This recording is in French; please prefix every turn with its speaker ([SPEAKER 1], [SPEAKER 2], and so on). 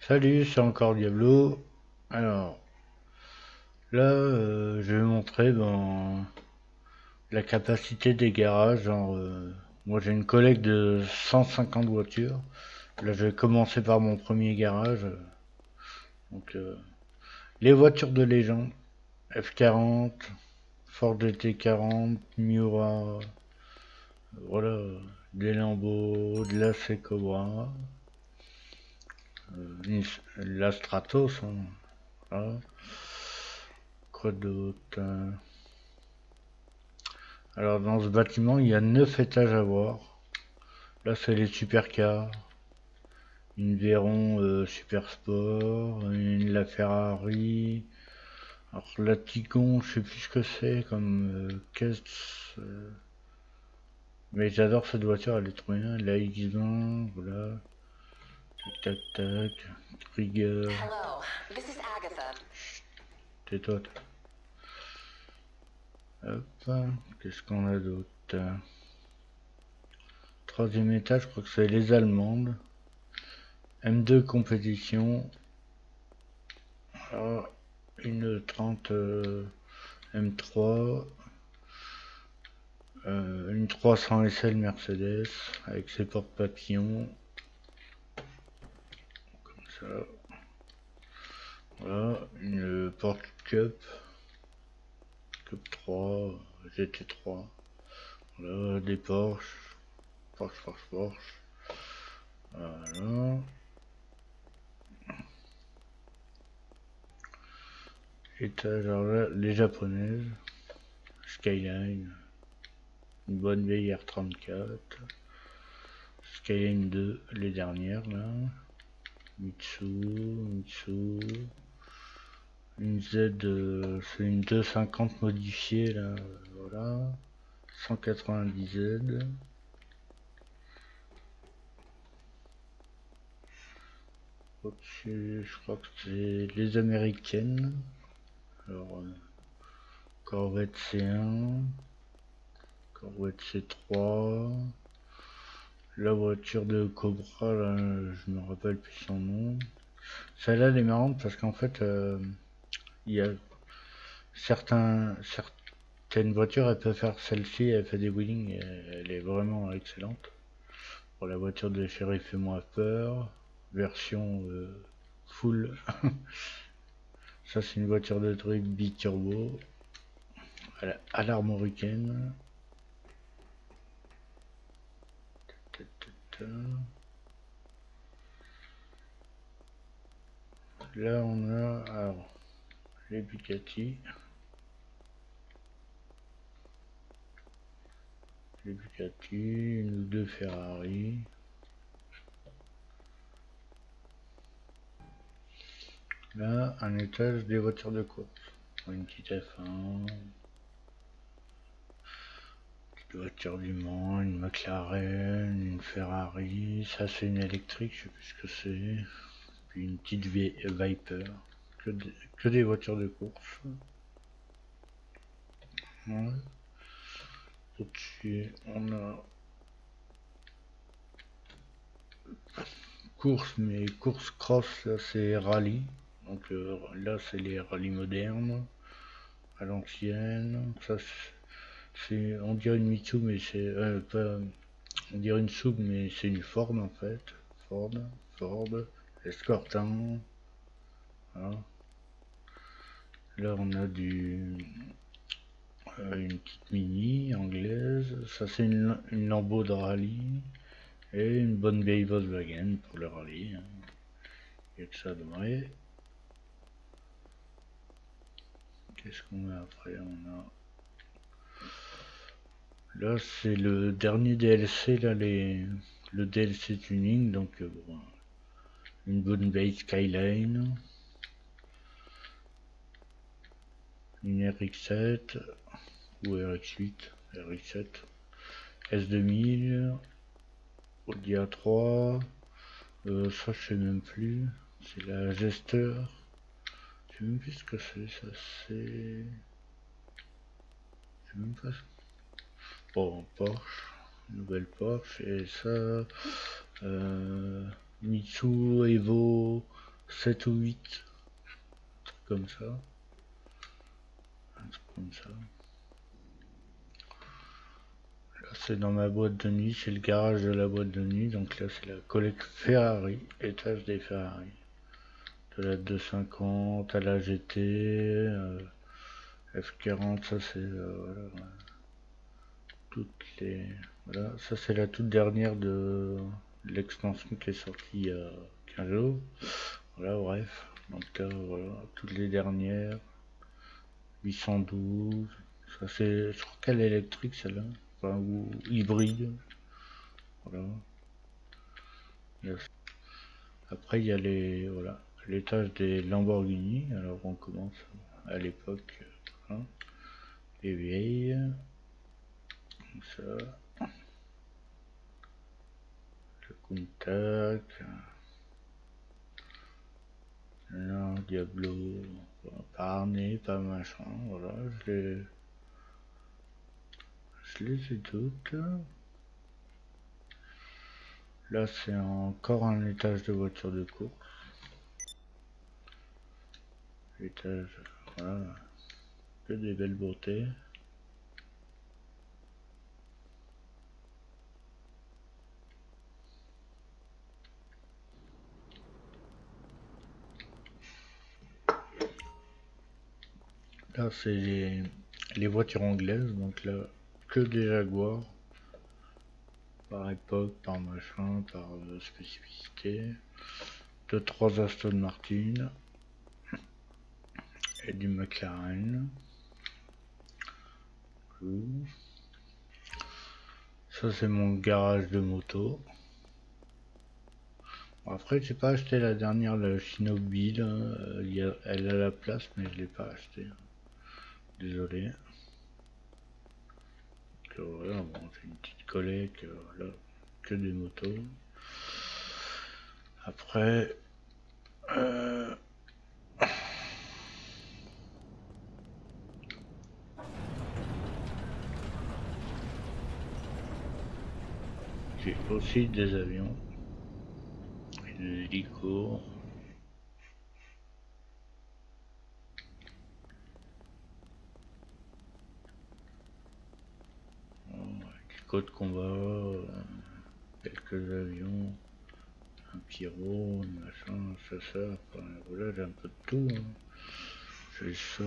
[SPEAKER 1] Salut, c'est encore Diablo. Alors, là, je vais montrer la capacité des garages. Moi, j'ai une collecte de 150 voitures. Là, je vais commencer par mon premier garage. Donc, les voitures de légende. F40, Ford GT40, Miura, voilà, des Lambeaux, de la Cobra, la Stratos, hein, voilà. Quoi d'autre? Alors dans ce bâtiment, il y a 9 étages à voir. Là, c'est les supercars. Une Veyron Super Sport, une La Ferrari. Alors la Tigon, je sais plus ce que c'est comme caisse. euh, mais j'adore cette voiture, elle est trop bien. La X20, voilà. Tac tac tac. Trigger.
[SPEAKER 2] Hello, this is Agatha.
[SPEAKER 1] Tais-toi. Hop. Qu'est-ce qu'on a d'autre? Troisième étage, je crois que c'est les Allemandes. M2 compétition. Alors, une 30 M3, une 300 SL Mercedes avec ses porte-papillons, comme ça. Voilà, une Porsche Cup 3, GT3. Voilà, des Porsche. Voilà. Étage, alors là, les japonaises. Skyline, une bonne vieille R34. Skyline 2, les dernières là. Mitsu. Une Z, c'est une 250 modifiée là, voilà. 190Z. Au-dessus, je crois que c'est les américaines. Alors, Corvette C1, Corvette C3. La voiture de Cobra, là, je me rappelle plus son nom. Celle-là, elle est marrante parce qu'en fait, il y a certaines voitures, elle peut faire celle-ci, elle fait des wheelings, et elle est vraiment excellente. Pour la voiture de Chéri Fais-moi peur, version full. Ça, c'est une voiture de truc biturbo à l'armoricaine. Là, on a alors, les Bugatti. Une ou deux Ferrari. Là, un étage des voitures de course. Une petite F1, une voiture du Mans, une McLaren, une Ferrari. Ça, c'est une électrique, je sais plus ce que c'est. Puis une petite Viper. Que des voitures de course. Ouais. Au-dessus, on a course, mais course cross, là, c'est rallye. Donc là, c'est les rallyes modernes, à l'ancienne. Ça, on dirait une Mitsu, mais c'est pas, on dirait une Sub, mais c'est une Ford en fait. Ford, Ford, Escortin. Voilà. Là, on a une petite Mini anglaise. Ça, c'est une Lambeau de rallye. Et une bonne vieille Volkswagen pour le rallye. Hein. Il y a que ça de vrai. Qu'est-ce qu'on a après? Là, c'est le dernier DLC, là, le DLC tuning. Donc, bon, une bonne vieille Skyline. Une RX7 ou RX8. RX7. S2000. Audi A3. Ça, je sais même plus. C'est la Jester. Je sais même plus ce que c'est. Ça, c'est. Je sais même pas. Bon, Porsche. Nouvelle Porsche. Et ça. Mitsu Evo. 7 ou 8, comme ça. Un truc comme ça. Là, c'est dans ma boîte de nuit, c'est le garage de la boîte de nuit. Donc là, c'est la collecte Ferrari, étage des Ferrari. De la 250 à la GT, F40, ça c'est voilà, toutes les. Voilà, ça c'est la toute dernière de l'extension qui est sortie il y a 15 jours. Voilà, bref. Donc là, voilà, toutes les dernières. 812. Ça c'est. Je crois qu'elle est électrique celle-là. Enfin, ou hybride. Voilà. Après il y a les. Voilà. L'étage des Lamborghini. Alors on commence à l'époque. Voilà. Les vieilles. Comme ça. Le Countach. Non, Diablo. Pas harnais, pas machin. Voilà, je les ai toutes. Là, c'est encore un étage de voiture de course. Étage, voilà, que des belles beautés. Là, c'est les voitures anglaises, donc là, que des Jaguars. Par époque, par machin, par spécificité. 2-3 Aston Martin. Et du McLaren. Ça, c'est mon garage de moto. Bon, après, j'ai pas acheté la dernière, la Shinobi. Elle a la place, mais je l'ai pas acheté. Désolé. Donc, voilà, bon, j'ai une petite collecte, voilà, que des motos. Après, j'ai aussi des avions, et des hélicos. Hélicos de combat, quelques avions, un pyro, machin, ça, enfin, voilà, j'ai un peu de tout. Hein. J'ai ça.